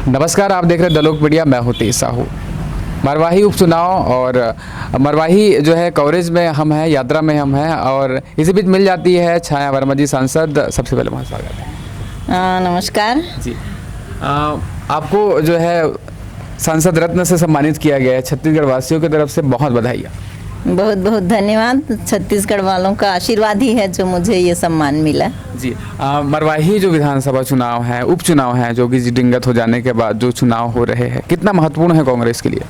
नमस्कार, आप देख रहे हैं द लोक मीडिया। मैं हूं तेज साहू। मरवाही उपचुनाव और मरवाही जो है कवरेज में हम हैं, यात्रा में हम हैं और इसी बीच मिल जाती है छाया वर्मा जी सांसद। सबसे पहले बहुत स्वागत है। नमस्कार जी। आपको जो है सांसद रत्न से सम्मानित किया गया है। छत्तीसगढ़ वासियों की तरफ से बहुत बधाइयाँ। बहुत बहुत धन्यवाद। छत्तीसगढ़ वालों का आशीर्वाद ही है जो मुझे ये सम्मान मिला। जी। मरवाही जो विधानसभा चुनाव है, उपचुनाव है, जो कि दिवंगत हो जाने के बाद जो चुनाव हो रहे हैं, कितना महत्वपूर्ण है कांग्रेस के लिए?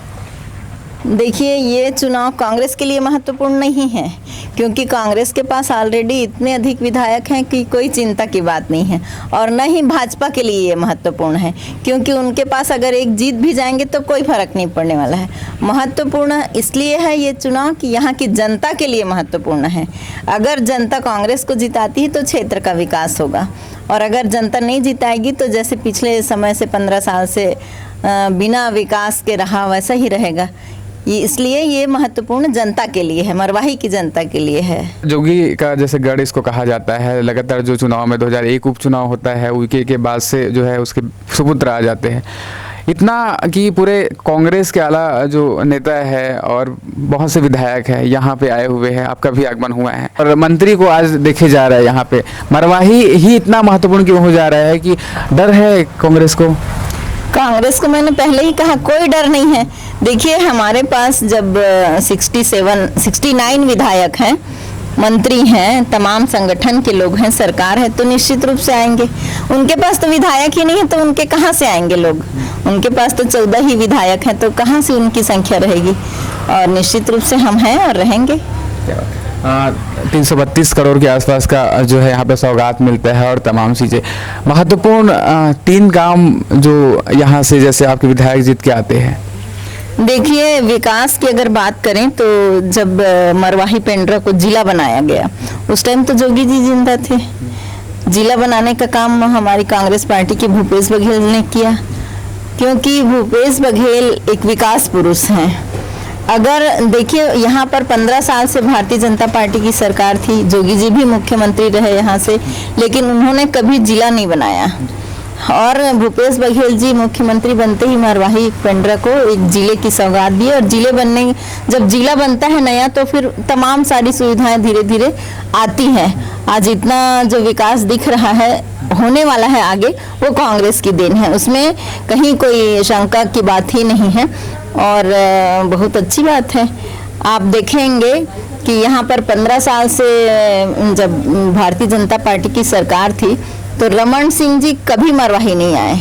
देखिए, ये चुनाव कांग्रेस के लिए महत्वपूर्ण नहीं है क्योंकि कांग्रेस के पास ऑलरेडी इतने अधिक विधायक हैं कि कोई चिंता की बात नहीं है। और न ही भाजपा के लिए ये महत्वपूर्ण है क्योंकि उनके पास अगर एक जीत भी जाएंगे तो कोई फर्क नहीं पड़ने वाला है। महत्वपूर्ण इसलिए है ये चुनाव कि यहाँ की जनता के लिए महत्वपूर्ण है। अगर जनता कांग्रेस को जिताती है तो क्षेत्र का विकास होगा, और अगर जनता नहीं जिताएगी तो जैसे पिछले समय से 15 साल से बिना विकास के रहा वैसा ही रहेगा। इसलिए ये महत्वपूर्ण जनता के लिए है, मरवाही की जनता के लिए है। जोगी का जैसे गढ़ इसको कहा जाता है। लगातार जो चुनाव में 2001 उपचुनाव होता है, उनके के बाद से जो है उसके सुपुत्र आ जाते हैं। इतना कि पूरे कांग्रेस के आला जो नेता है और बहुत से विधायक है यहाँ पे आए हुए हैं, आपका भी आगमन हुआ है और मंत्री को आज देखे जा रहा है यहाँ पे। मरवाही ही इतना महत्वपूर्ण क्यों हो जा रहा है कि डर है कांग्रेस को? कांग्रेस को मैंने पहले ही कहा, कोई डर नहीं है। देखिए, हमारे पास जब 69 विधायक हैं, मंत्री हैं, तमाम संगठन के लोग हैं, सरकार है, तो निश्चित रूप से आएंगे। उनके पास तो विधायक ही नहीं है तो उनके कहाँ से आएंगे लोग? उनके पास तो 14 ही विधायक हैं, तो कहाँ से उनकी संख्या रहेगी? और निश्चित रूप से हम हैं और रहेंगे। 332 करोड़ के आसपास का जो है यहाँ पे सौगात मिलता है और तमाम चीज़ें। महत्वपूर्ण 3 काम जो यहाँ से जैसे आपके विधायक जीत के आते हैं। देखिए, विकास की अगर बात करें तो जब मरवाही पेंड्रा को जिला बनाया गया उस टाइम तो जोगी जी जिंदा थे। जिला बनाने का काम हमारी कांग्रेस पार्टी के भूपेश बघेल ने किया क्योंकि भूपेश बघेल एक विकास पुरुष हैं। अगर देखिए, यहाँ पर 15 साल से भारतीय जनता पार्टी की सरकार थी, जोगी जी भी मुख्यमंत्री रहे यहाँ से, लेकिन उन्होंने कभी जिला नहीं बनाया। और भूपेश बघेल जी मुख्यमंत्री बनते ही मरवाही पेंड्रा को एक जिले की सौगात दी। और जब जिला बनता है नया तो फिर तमाम सारी सुविधाएं धीरे धीरे आती हैं। आज इतना जो विकास दिख रहा है, होने वाला है आगे, वो कांग्रेस की देन है, उसमें कहीं कोई शंका की बात ही नहीं है। और बहुत अच्छी बात है। आप देखेंगे कि यहाँ पर 15 साल से जब भारतीय जनता पार्टी की सरकार थी तो रमन सिंह जी कभी मरवाही नहीं आए।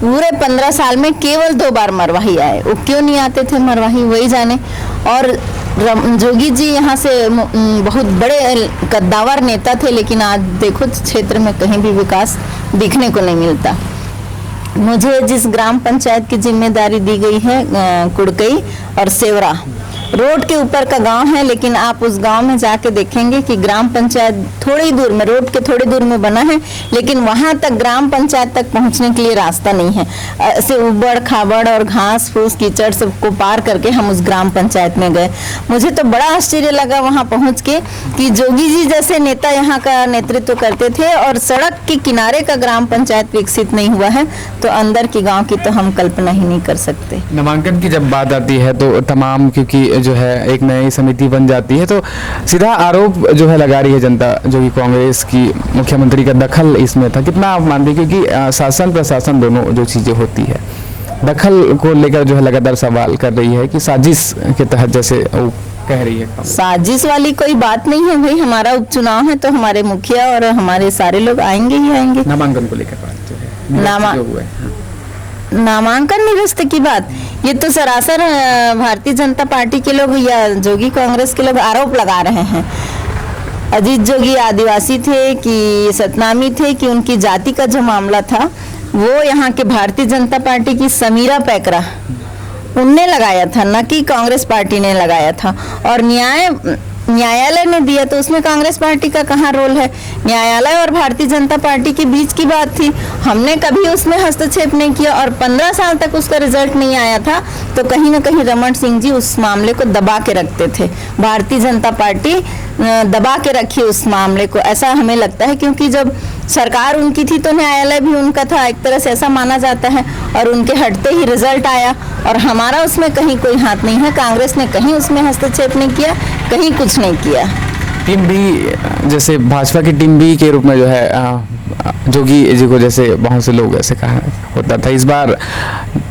पूरे 15 साल में केवल 2 बार मरवाही आए। वो क्यों नहीं आते थे मरवाही, वही जाने। और जोगी जी यहाँ से बहुत बड़े कद्दावर नेता थे, लेकिन आज देखो क्षेत्र में कहीं भी विकास दिखने को नहीं मिलता। मुझे जिस ग्राम पंचायत की जिम्मेदारी दी गई है, कुड़कई और सेवरा रोड के ऊपर का गांव है, लेकिन आप उस गांव में जाके देखेंगे कि ग्राम पंचायत थोड़ी दूर में, रोड के थोड़ी दूर में बना है, लेकिन वहां तक ग्राम पंचायत तक पहुंचने के लिए रास्ता नहीं है। ऐसे उबड़ खाबड़ और घास फूस कीचड़ सबको पार करके हम उस ग्राम पंचायत में गए। मुझे तो बड़ा आश्चर्य लगा वहां पहुंच के कि जोगी जी जैसे नेता यहाँ का नेतृत्व करते थे और सड़क के किनारे का ग्राम पंचायत विकसित नहीं हुआ है, तो अंदर के गाँव की तो हम कल्पना ही नहीं कर सकते। नामांकन की जब बात आती है तो तमाम, क्योंकि जो है एक नई समिति बन जाती है तो सीधा आरोप जो है लगा रही है जनता जो कि कांग्रेस की मुख्यमंत्री का दखल इसमें था। कितना आप मानते हैं? क्योंकि शासन प्रशासन दोनों जो चीजें होती है, दखल को लेकर जो है लगातार सवाल कर रही है कि साजिश के तहत, जैसे वो कह रही है। साजिश वाली कोई बात नहीं है भाई। हमारा उपचुनाव है तो हमारे मुखिया और हमारे सारे लोग आएंगे ही आएंगे। नामांकन को लेकर बात जो है, नामांकन निरस्त की बात, ये तो सरासर भारतीय जनता पार्टी के लोग या जोगी कांग्रेस के लोग आरोप लगा रहे हैं। अजीत जोगी आदिवासी थे कि सतनामी थे कि उनकी जाति का जो मामला था वो यहाँ के भारतीय जनता पार्टी की समीरा पैकरा उनने लगाया था, न कि कांग्रेस पार्टी ने लगाया था। और न्यायालय ने दिया तो उसमें कांग्रेस पार्टी का कहाँ रोल है? न्यायालय और भारतीय जनता पार्टी के बीच की बात थी, हमने कभी उसमें हस्तक्षेप नहीं किया। और 15 साल तक उसका रिजल्ट नहीं आया था तो कहीं ना कहीं रमन सिंह जी उस मामले को दबा के रखते थे। भारतीय जनता पार्टी दबा के रखी उस मामले को, ऐसा हमें लगता है। क्योंकि जब सरकार उनकी थी तो न्यायालय भी उनका था, एक तरह से ऐसा माना जाता है, और उनके हटते ही रिजल्ट आया, और हमारा उसमें कहीं कोई हाथ नहीं है। कांग्रेस ने कहीं उसमें हस्तक्षेप नहीं किया, कहीं कुछ नहीं किया। टीम बी, जैसे भाजपा की टीम बी के रूप में जो है जोगी जी को जैसे बहुत से लोग ऐसे कहा होता था, इस बार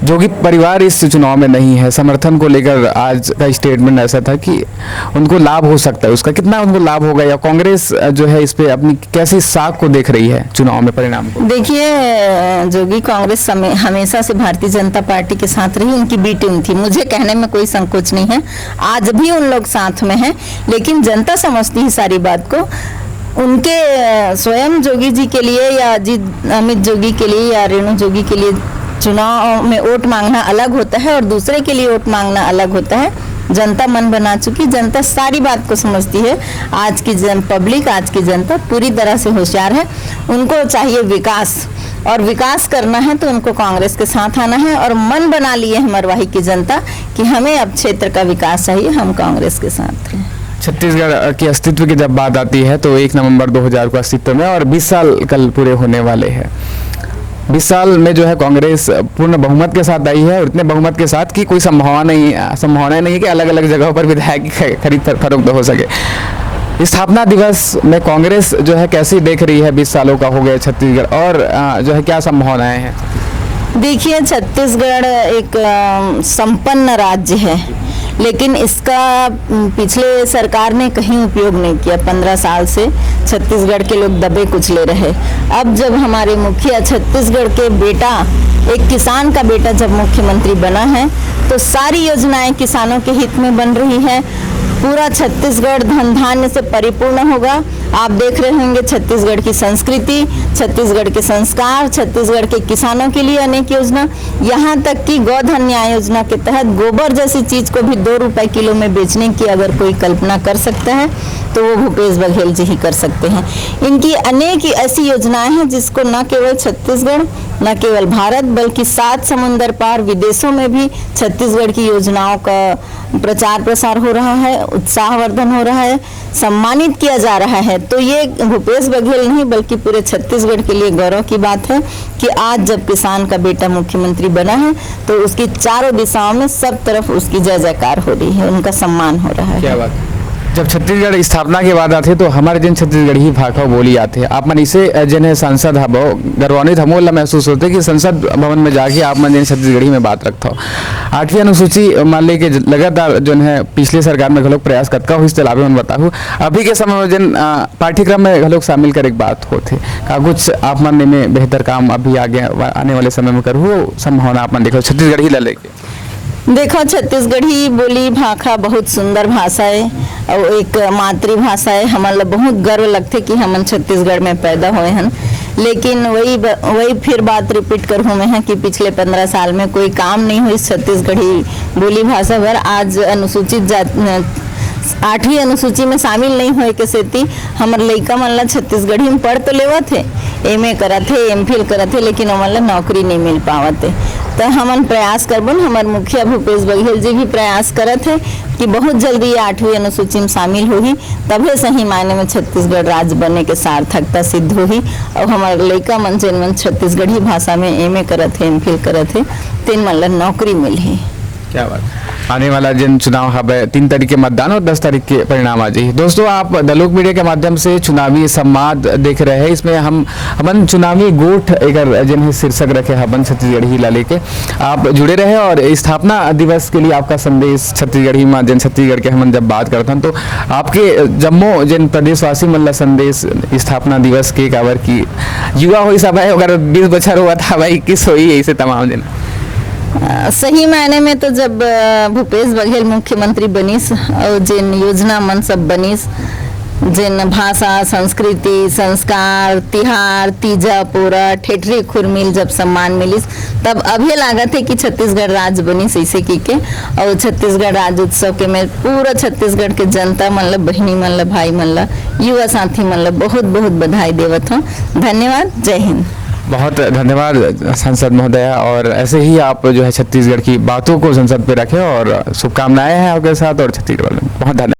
जोगी परिवार इस चुनाव में नहीं है। समर्थन को लेकर आज का स्टेटमेंट ऐसा था कि उनको लाभ हो सकता है, उसका कितना उनको लाभ होगा, या कांग्रेस जो है इस पे अपनी कैसी साख को देख रही है चुनाव में परिणाम को? देखिए, जोगी कांग्रेस हमेशा से भारतीय जनता पार्टी के साथ रही, उनकी बी टीम थी, मुझे कहने में कोई संकोच नहीं है, आज भी उन लोग साथ में हैं, लेकिन जनता समझती है सारी बात को। उनके स्वयं जोगी जी के लिए या अमित जोगी के लिए या रेणु जोगी के लिए चुनाव में वोट मांगना अलग होता है और दूसरे के लिए वोट मांगना अलग होता है। जनता मन बना चुकी, जनता सारी बात को समझती है। आज की पब्लिक, आज की जनता पूरी तरह से होशियार है। उनको चाहिए विकास, और विकास करना है तो उनको कांग्रेस के साथ आना है, और मन बना लिए है मरवाही की जनता कि हमें अब क्षेत्र का विकास चाहिए, हम कांग्रेस के साथ हैं। छत्तीसगढ़ के अस्तित्व की जब बात आती है तो 1 नवंबर 2000 को अस्तित्व में, और 20 साल कल पूरे होने वाले हैं। 20 साल में जो है कांग्रेस पूर्ण बहुमत के साथ आई है, और इतने बहुमत के साथ कि कोई संभावना नहीं है कि अलग अलग जगहों पर विधायक की खरीद फरोख्त हो सके। स्थापना दिवस में कांग्रेस जो है कैसी देख रही है? 20 सालों का हो गया छत्तीसगढ़, और जो है क्या संभावनाएं हैं? देखिए, छत्तीसगढ़ एक संपन्न राज्य है, लेकिन इसका पिछले सरकार ने कहीं उपयोग नहीं किया। 15 साल से छत्तीसगढ़ के लोग दबे कुचले रहे। अब जब हमारे मुखिया छत्तीसगढ़ के बेटा, एक किसान का बेटा जब मुख्यमंत्री बना है, तो सारी योजनाएं किसानों के हित में बन रही है। पूरा छत्तीसगढ़ धन धान्य से परिपूर्ण होगा। आप देख रहे होंगे छत्तीसगढ़ की संस्कृति, छत्तीसगढ़ के संस्कार, छत्तीसगढ़ के किसानों के लिए अनेक योजना, यहाँ तक कि गोधन न्याय योजना के तहत गोबर जैसी चीज को भी 2 रुपए किलो में बेचने की अगर कोई कल्पना कर सकता है तो वो भूपेश बघेल जी ही कर सकते हैं। इनकी अनेक ऐसी योजनाएं हैं जिसको न केवल छत्तीसगढ़, न केवल भारत, बल्कि 7 समुंदर पार विदेशों में भी छत्तीसगढ़ की योजनाओं का प्रचार प्रसार हो रहा है, उत्साहवर्धन हो रहा है, सम्मानित किया जा रहा है। तो ये भूपेश बघेल नहीं बल्कि पूरे छत्तीसगढ़ के लिए गौरव की बात है कि आज जब किसान का बेटा मुख्यमंत्री बना है तो उसकी चारों दिशाओं में सब तरफ उसकी जय जयकार हो रही है, उनका सम्मान हो रहा है। क्या बात। जब छत्तीसगढ़ स्थापना के बाद आते तो हमारे जिन छत्तीसगढ़ी भाषा बोली आते आप मन इसे जिन्हें संसद हबो गर्वान्वित हमोला महसूस होते कि संसद भवन में जाके आप मन जिन छत्तीसगढ़ी में बात रखता हो। 8वीं अनुसूची मान ले के लगातार जो है पिछले सरकार में घलोक प्रयास कतका हुई चलावे मन बताहू, अभी के समय में जिन पाठ्यक्रम में घलोक शामिल करे बात होते का कुछ आप मन में बेहतर काम अभी आगे आने वाले समय में करूँ संभावना आप मन देखो छत्तीसगढ़ी ला लेके? देखो, छत्तीसगढ़ी बोली भाषा बहुत सुंदर भाषा है और एक मातृभाषा है। हमन बहुत गर्व लगते कि हमन छत्तीसगढ़ में पैदा हुए हैं, लेकिन वही फिर बात रिपीट करूँ मैं कि पिछले 15 साल में कोई काम नहीं हुई छत्तीसगढ़ी बोली भाषा पर। आज अनुसूचित जाति 8वीं अनुसूची में शामिल नहीं हुए के सेती हमारे लइका मन ला छत्तीसगढ़ी में पढ़ तो लेवत है, MA करत है, MPhil करत है, लेकिन हमन ला नौकरी नहीं मिल पावत है। तो हमन प्रयास करबन, हमारे मुखिया भूपेश बघेल जी भी प्रयास करत है कि बहुत जल्दी ये 8वीं अनुसूची में शामिल होगी, तभी सही मायने में छत्तीसगढ़ राज्य बनने के सार्थकता सिद्ध होगी। और हमारे लइका मन जिन मन छत्तीसगढ़ी भाषा में MA करत है, MPhil करत है, तीन मन ला नौकरी मिली। क्या बात। आने वाला जिन चुनाव है 3 तारीख के मतदान और 10 तारीख के परिणाम आ जाइए। दोस्तों, आप द लोक मीडिया के माध्यम से चुनावी संवाद देख रहे हैं। इसमें हमन चुनावी गोठ एक जिन शीर्षक रखे हबन छत्तीसगढ़ी ला लेके आप जुड़े रहे, और स्थापना दिवस के लिए आपका संदेश छत्तीसगढ़ी में जिन छत्तीसगढ़ के हमन जब बात करते हैं तो आपके जम्मो जिन प्रदेशवासी मन ला संदेश स्थापना दिवस के काबर की युवा हो सब है अगर 20 बछर हुआ था भाई किस होई ऐसे तमाम दिन। सही मायने में तो जब भूपेश बघेल मुख्यमंत्री बनीस और जिन योजना मन सब बनीस, जिन भाषा, संस्कृति, संस्कार, तिहार, तीजा पोरा, ठेठरी खुरमिल जब सम्मान मिलिस, तब अभी लागत है कि छत्तीसगढ़ राज्य बनीस ऐसे की के। और छत्तीसगढ़ राज्य उत्सव के में पूरा छत्तीसगढ़ के जनता मन ला, बहनी मन ला, भाई मन ला, युवा साथी मन ला बहुत बहुत बधाई देवत हूँ। धन्यवाद। जय हिंद। बहुत धन्यवाद सांसद महोदया, और ऐसे ही आप जो है छत्तीसगढ़ की बातों को संसद पे रखें, और शुभकामनाएं हैं आपके साथ, और छत्तीसगढ़ बहुत धन्यवाद।